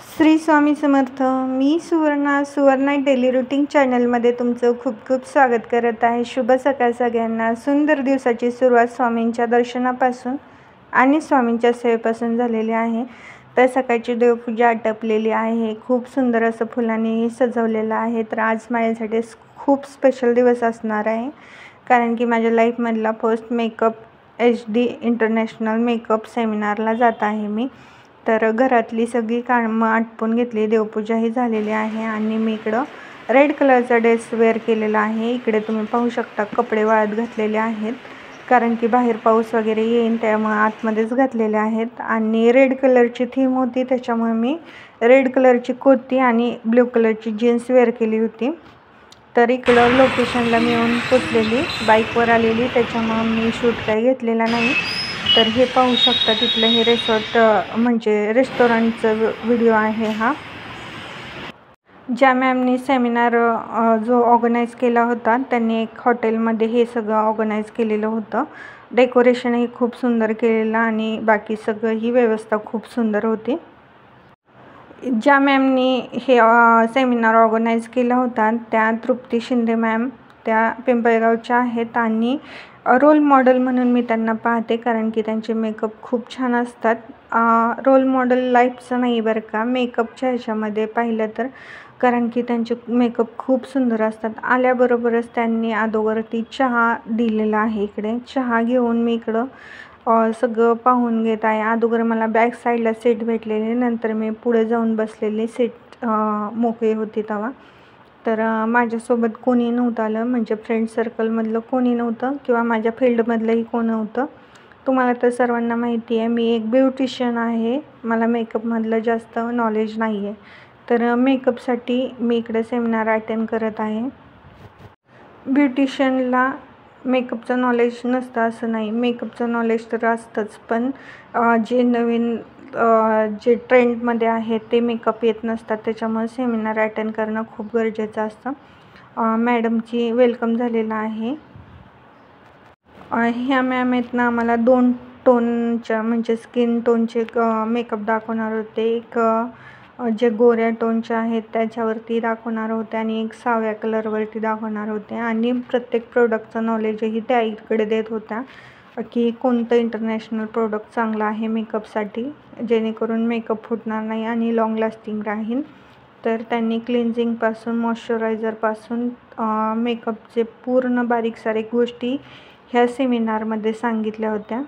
श्री स्वामी समर्थ. मी Suvarna daily routine चॅनलमध्ये तुमचं खूप खूप स्वागत करत आहे. शुभ सकाळ सगळ्यांना. सुंदर दिवसाची सुरुवात स्वामींच्या दर्शनापासून आणि स्वामींच्या सेवेपासून झालेली आहे. तर सकाळची देवपूजा आटपलेली आहे. खूप सुंदर असं फुलांनी सजवलेलं आहे. तर आज माझ्यासाठी खूप स्पेशल दिवस असणार आहे, कारण की माझ्या लाईफमधला first makeup HD international makeup सेमिनारला जात आहे मी. तर घरातली सगळी कामं आटपून घेतली, देवपूजाही झालेली आहे आणि मी इकडं रेड कलरचा ड्रेस वेअर केलेला आहे. इकडे तुम्ही पाहू शकता कपडे वाळत घातलेले आहेत, कारण की बाहेर पाऊस वगैरे येईन त्यामुळे आतमध्येच घातलेले आहेत. आणि रेड कलरची थीम होती, त्याच्यामुळे मी रेड कलरची कुर्ती आणि ब्ल्यू कलरची जीन्स वेअर केली होती. तर इकडं लोकेशनला मी येऊन पोचलेली, बाईकवर आलेली, त्याच्यामुळं मी शूट काही घेतलेला नाही. तर हे पाहू शकता तिथलं हे रिसॉर्ट म्हणजे रेस्टॉरंटचं व्हिडिओ आहे हा. ज्या मॅमनी सेमिनार जो ऑर्गनाईज केला होता त्यांनी एक हॉटेलमध्ये हे सगळं ऑर्गनाईज केलेलं होतं. डेकोरेशनही खूप सुंदर केलेलं आणि बाकी सगळं ही व्यवस्था खूप सुंदर होती. ज्या मॅमनी हे सेमिनार ऑर्गनाईज केला होता त्या तृप्ती शिंदे मॅम, त्या पिंपळगावच्या आहेत आणि रोल मॉडेल म्हणून मी त्यांना पाहते, कारण की त्यांचे मेकअप खूप छान असतात. रोल मॉडेल लाईफचं नाही बरं का, मेकअपच्या ह्याच्यामध्ये पाहिलं तर, कारण की त्यांचे मेकअप खूप सुंदर असतात. आल्याबरोबरच त्यांनी अगोदरती चहा दिलेला आहे. इकडे चहा घेऊन मी इकडं सगळं पाहून घेत आहे. अगोदर मला बॅक साईडला सीट भेटलेली, नंतर मी पुढे जाऊन बसलेली, सीट मोकळी होती तेव्हा. तर माझ्यासोबत कोणी नव्हतं आलं, म्हणजे फ्रेंड सर्कलमधलं कोणी नव्हतं किंवा माझ्या फील्डमधलंही कोण नव्हतं. तुम्हाला तर सर्वांना माहिती आहे मी एक ब्युटिशियन आहे, मला मेकअपमधलं जास्त नॉलेज नाही आहे. तर मेकअपसाठी मी इकडे सेमिनार अटेंड करत आहे. ब्युटिशियनला मेकअपचं नॉलेज नसतं असं नाही, मेकअपचं नॉलेज तर असतंच, पण जे नवीन जे ट्रेंडमध्ये आहे ते मेकअप येत नसतात, त्याच्यामुळे सेमिनार अटेंड करणं खूप गरजेचं असतं. मॅडमची वेलकम झालेलं आहे. ह्या मॅम आहेत ना, आम्हाला 2 टोनच्या म्हणजे स्किन टोनचे मेकअप दाखवणार होते. एक जे गोऱ्या टोनच्या आहेत त्याच्यावरती दाखवणार होते आणि एक सावळ्या कलरवरती दाखवणार होते. आणि प्रत्येक प्रोडक्टचं नॉलेजही त्या इकडे देत होत्या, की कोणतं इंटरनॅशनल प्रोडक्ट चांगलं आहे मेकअपसाठी, जेणेकरून मेकअप फुटणार नाही आणि लाँग लास्टिंग राहील. तर त्यांनी क्लिन्झिंगपासून मॉइश्चरायझरपासून मेकअपचे पूर्ण बारीक सारीक गोष्टी ह्या सेमिनारमध्ये सांगितल्या होत्या.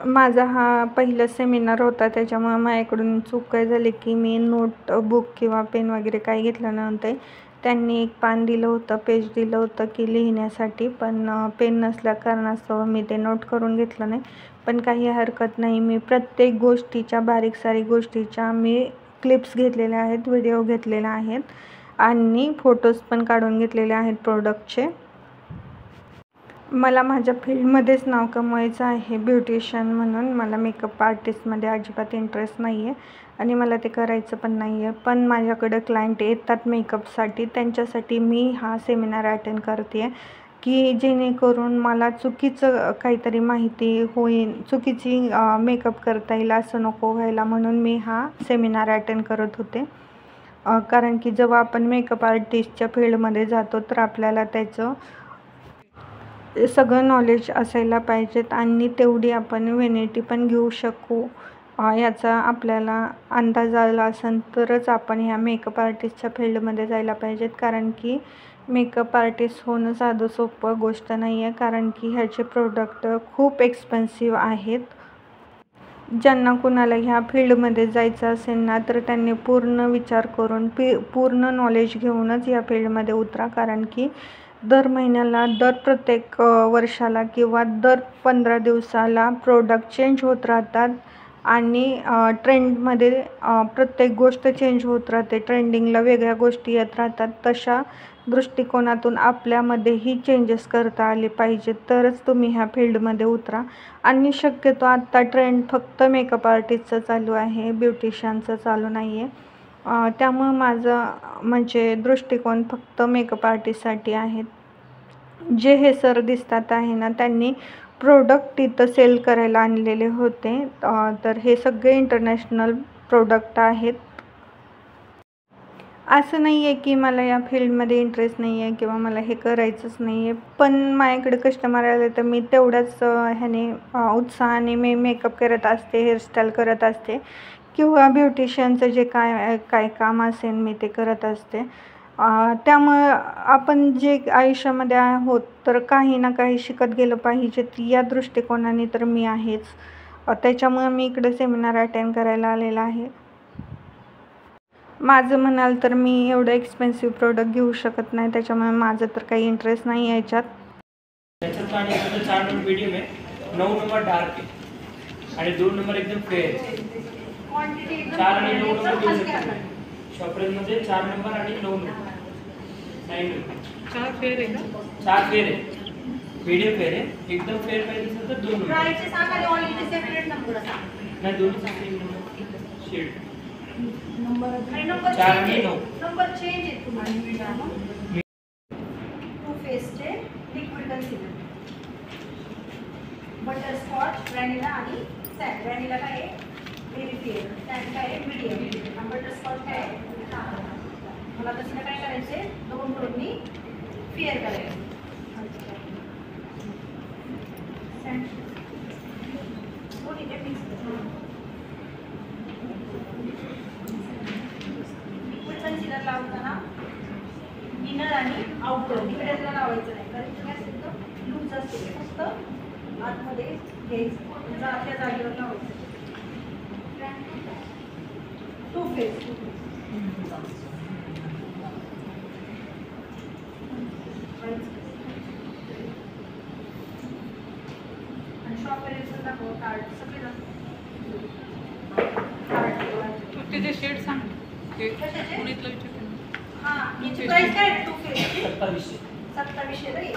माझा हा पहिला सेमिनार होता, त्याच्यामुळे माझ्याकडून चूक काय झाली की मी नोटबुक किंवा पेन वगैरे काही घेतलं नव्हतं. त्यांनी एक पान दिलं होतं, पेज दिलं होतं की लिहिण्यासाठी, पण पेन नसल्या कारणास्तव मी ते नोट करून घेतलं नाही. पण काही हरकत नाही, मी प्रत्येक गोष्टीच्या बारीक सारीक गोष्टीच्या मी क्लिप्स घेतलेल्या आहेत, व्हिडिओ घेतलेले आहेत आणि फोटोज पण काढून घेतलेले आहेत प्रोडक्टचे. मला माझ्या फील्डमध्येच नाव कमवायचं आहे ब्युटिशियन म्हणून. मला मेकअप आर्टिस्टमध्ये अजिबात इंटरेस्ट नाही आहे आणि मला ते करायचं पण नाही आहे. पण माझ्याकडं क्लायंट येतात मेकअपसाठी, त्यांच्यासाठी मी हा सेमिनार अटेंड करते आहे, की जेणेकरून मला चुकीचं काहीतरी माहिती होईल, चुकीची मेकअप करता येईल असं नको व्हायला, म्हणून मी हा सेमिनार अटेंड करत होते. कारण की जेव्हा आपण मेकअप आर्टिस्टच्या फील्डमध्ये जातो तर आपल्याला त्याचं सगळं नॉलेज असायला पाहिजेत आणि तेवढी आपण व्हॅनिटी पण घेऊ शकू याचा आपल्याला अंदाज आला असेल तरच आपण ह्या मेकअप आर्टिस्टच्या फील्डमध्ये जायला पाहिजेत. कारण की मेकअप आर्टिस्ट होणं साधं सोपं गोष्ट नाही आहे, कारण की ह्याचे प्रोडक्ट खूप एक्सपेन्सिव्ह आहेत. ज्यांना कुणाला ह्या फील्डमध्ये जायचं असेल ना, तर त्यांनी पूर्ण विचार करून पूर्ण नॉलेज घेऊनच या फील्डमध्ये उतरा, कारण की दर महिन्याला, दर प्रत्येक वर्षाला किंवा दर 15 दिवसाला प्रोडक्ट चेंज होत राहतात आणि ट्रेंडमध्ये प्रत्येक गोष्ट चेंज होत राहते, ट्रेंडिंगला वेगळ्या गोष्टी येत राहतात. तशा दृष्टिकोनातून आपल्यामध्येही चेंजेस करता आले पाहिजेत, तरच तुम्ही ह्या फील्डमध्ये उतरा. आणि शक्यतो आत्ता ट्रेंड फक्त मेकअप आर्टिस्टचं चालू आहे, ब्युटिशियनचं चालू नाही आहे. त्यामुळं माझं म्हणजे दृष्टिकोन फक्त मेकअप आर्टिस्टसाठी आहेत. जे हे सर दिसतात आहे ना, त्यांनी प्रोडक्ट तिथं सेल करायला आणलेले होते. तर हे सगळे इंटरनॅशनल प्रोडक्ट आहेत. असं नाही आहे की मला या फील्डमध्ये इंटरेस्ट नाही आहे किंवा मला हे करायचंच नाही आहे, पण माझ्याकडे कस्टमर आले तर मी तेवढ्याच ह्याने उत्साहाने मी मेकअप करत असते, हेअरस्टाईल करत असते किंवा ब्युटिशियनचं जे काय काम असेल मी ते करत असते. त्यामुळं आपण जे आयुष्यामध्ये आहोत तर काही ना काही शिकत गेलं पाहिजेत या दृष्टिकोनाने तर मी आहेच. त्याच्यामुळं मी इकडे सेमिनार अटेंड करायला आलेला आहे. माझं म्हणाल तर मी एवढं एक्सपेन्सिव्ह प्रोडक्ट घेऊ शकत नाही, त्याच्यामुळे माझं तर काही इंटरेस्ट नाही आहे याच्यात. त्याच्यात आणि 4 नंबर मीडियम आहे, 9 नंबर डार्क आहे आणि 2 नंबर एकदम फेअर आहे. 4 आणि 9 नंबर घेऊ शकतो. शॉपरेजमध्ये 4 नंबर आणि 9 नंबर. 4 फेअर आहे का? 4 फेअर आहे, मीडियम फेअर आहे. एकदम फेअर पाहिजे असेल तर 2 नंबर. नाही, दोन्ही सेम नंबर शेड. 4 आणि 9 नंबर चेंज आहे तुम्हाला. टू फेसचे लिक्विड कन्सिलर, बटरस्कॉच, व्हॅनिला आणि सॅट. व्हॅनिला काय आहे व्हेरी फेअर, सॅट काय आहे मीडियम आणि बटरस्कॉच काय आहे मला तसं काय करायचे 2 टोननी फेअर करायचं. दोन्ही ते मिक्स कन्सिलर लावताना इनर आणि आउटर इकडेला लावायचं नाही, कारण तुम्ही असेल तर लूज असते, फक्त आतमध्ये घ्यायचं, त्या जागेवर लावायचं. टू फेस आणि शॉपरेशन दाखव, कार्ड सगळे तू ते शेड सांग. पुण्यातलं विचारते. हां, याची प्राइस काय आहे टू फेसची? 2700 ला येईल.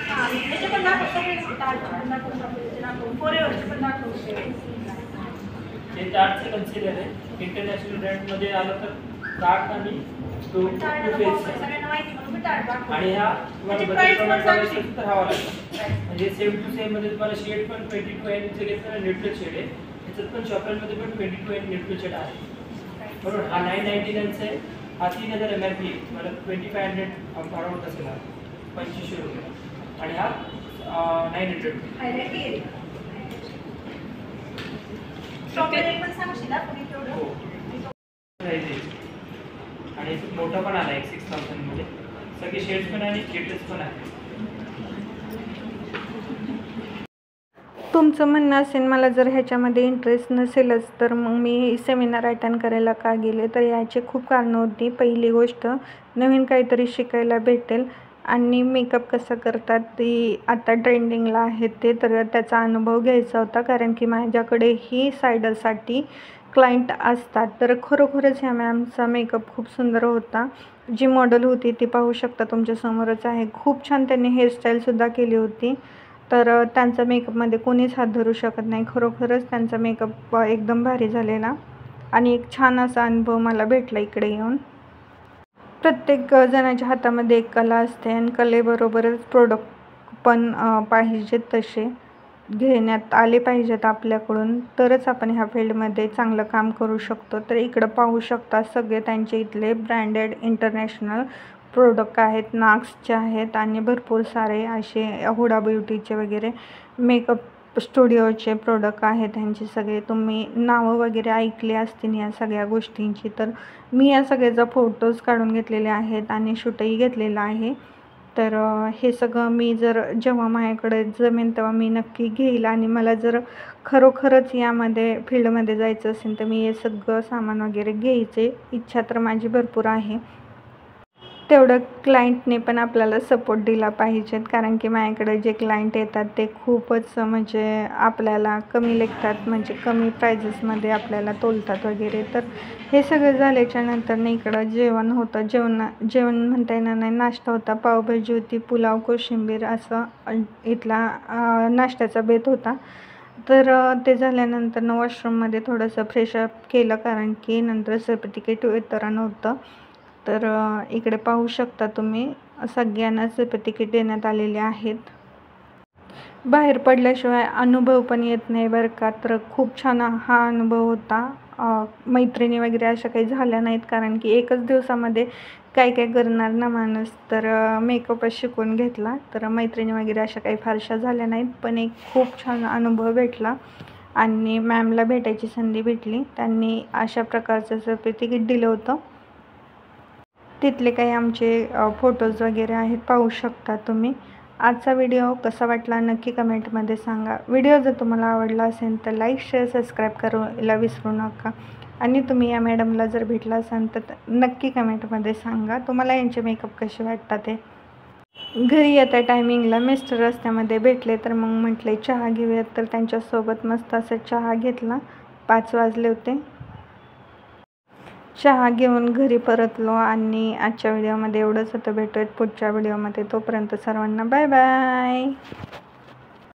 हां, हां, याचे पण दाखव, सगळे कार्डचे पण दाखव, फॉरेवरचे पण दाखव. हे टार्टचे कन्सिलर आहे, इंटरनॅशनल ब्रँडमध्ये आलं तर टार्ट आणि तो फेस सगळ्यांना माहिती म्हणून मी टार्ट दाखव. आणि हा तुम्हाला बजेट प्रमाणे तर हवा लागतो. म्हणजे सेम टू सेम मध्ये तुम्हाला शेड पण 22N घेतलं, न्यूट्रल शेड आहे. त्याच्यात पण शॉपरमध्ये पण 22N न्यूट्रल शेड आहे. बरोबर, हा 999 आहे, हा 3000 MRP आहे. तुम्हाला 2500 अराउंड असेल, हा 2500 रुपये आणि हा 900 रुपये. स्ट्रॉबेरी पण सांगशील ना तुम्ही तेवढं. आणि मोठा पण आला आहे 6000 मध्ये, सगळे शेड्स पण आणि स्टेटस पण आहे. तुमचं म्हणणं असेल मला जर ह्याच्यामध्ये इंटरेस्ट नसेलच तर मग मी सेमिनार अटेंड करायला का गेले, तर याची खूप कारणं होती. पहिली गोष्ट, नवीन काहीतरी शिकायला भेटेल आणि मेकअप कसं करतात ते आता ट्रेंडिंगला आहे ते, तर त्याचा अनुभव घ्यायचा होता. कारण की माझ्याकडेही सायडरसाठी क्लायंट असतात. तर खरोखरच ह्या मॅमचा मेकअप खूप सुंदर होता. जी मॉडेल होती ती पाहू शकता तुमच्यासमोरच आहे. खूप छान त्यांनी हेअरस्टाईलसुद्धा केली होती. तर त्यांचा मेकअपमध्ये कोणीच हात धरू शकत नाही. खरोखरच त्यांचा मेकअप एकदम भारी झालेला आणि एक छान असा अनुभव मला भेटला इकडे येऊन. प्रत्येक जणाच्या हातामध्ये एक कला असते आणि कलेबरोबरच प्रोडक्ट पण पाहिजेत तसे घेण्यात आले पाहिजेत आपल्याकडून, तरच आपण ह्या फील्डमध्ये चांगलं काम करू शकतो. तर इकडं पाहू शकता सगळे त्यांचे इथले ब्रँडेड इंटरनॅशनल प्रोडक्ट आहेत, नाक्सचे आहेत आणि भरपूर सारे असे हुडा ब्युटीचे वगैरे मेकअप स्टुडिओचे प्रोडक्ट आहेत त्यांचे सगळे. तुम्ही नावं वगैरे ऐकले असतील या सगळ्या गोष्टींची. तर मी या सगळ्याचा फोटोज काढून घेतलेले आहेत आणि शूटही घेतलेलं आहे. तर हे सगळं मी जेव्हा माझ्याकडे जमेन तेव्हा मी नक्की घेईल आणि मला जर खरोखरच यामध्ये फील्डमध्ये जायचं असेल तर मी हे सगळं सामान वगैरे घ्यायचे इच्छा तर माझी भरपूर आहे. तेवढं क्लायंटने पण आपल्याला सपोर्ट दिला पाहिजेत, कारण की माझ्याकडे जे क्लायंट येतात ते खूपच म्हणजे आपल्याला कमी लेखतात, म्हणजे कमी प्राइजेसमध्ये आपल्याला तोलतात वगैरे. तर हे सगळं झाल्याच्या नंतर इकडं जेवण होतं. जेवण म्हणता येणार नाही, नाश्ता होता. पावभाजी होती, पुलाव, कोशिंबीर असं इथला नाश्त्याचा बेत होता. तर ते झाल्यानंतर वॉशरूममध्ये थोडंसं फ्रेशअप केलं, कारण की नंतर सर्टिफिकेट वितरण होतं. तर इकडे पाहू शकता तुम्ही सगळ्यांना सर्टिफिकेट देण्यात आलेले आहेत. बाहेर पडल्याशिवाय अनुभव पण येत नाही बरं का. तर खूप छान हा अनुभव होता. मैत्रिणी वगैरे अशा काही झाल्या नाहीत, कारण की एकच दिवसामध्ये काय काय करणार ना माणूस. तर मेकअपच शिकून घेतला. तर मैत्रिणी वगैरे अशा काही फारशा झाल्या नाहीत, पण एक खूप छान अनुभव भेटला आणि मॅमला भेटायची संधी भेटली. त्यांनी अशा प्रकारचं सर्टिफिकेट दिलं होतं. तिथले काही आमचे फोटोज वगैरे आहेत, पाहू शकता तुम्ही. आजचा व्हिडिओ कसा वाटला नक्की कमेंटमध्ये सांगा. व्हिडिओ जर तुम्हाला आवडला असेल तर लाईक शेअर सबस्क्राईब करायला विसरू नका. आणि तुम्ही या मॅडमला जर भेटला असाल तर नक्की कमेंटमध्ये सांगा तुम्हाला यांचे मेकअप कसे वाटतात ते. घरी येत्या टायमिंगला मिस्टर रस्त्यामध्ये भेटले, तर मग म्हटले चहा घेऊयात. तर त्यांच्यासोबत मस्त असं चहा घेतला. 5 वाजले होते. चहा घेऊन घरी परतलो आणि आजच्या व्हिडिओमध्ये एवढंच होतं. भेटूयात पुढच्या व्हिडिओमध्ये. तोपर्यंत सर्वांना बाय बाय.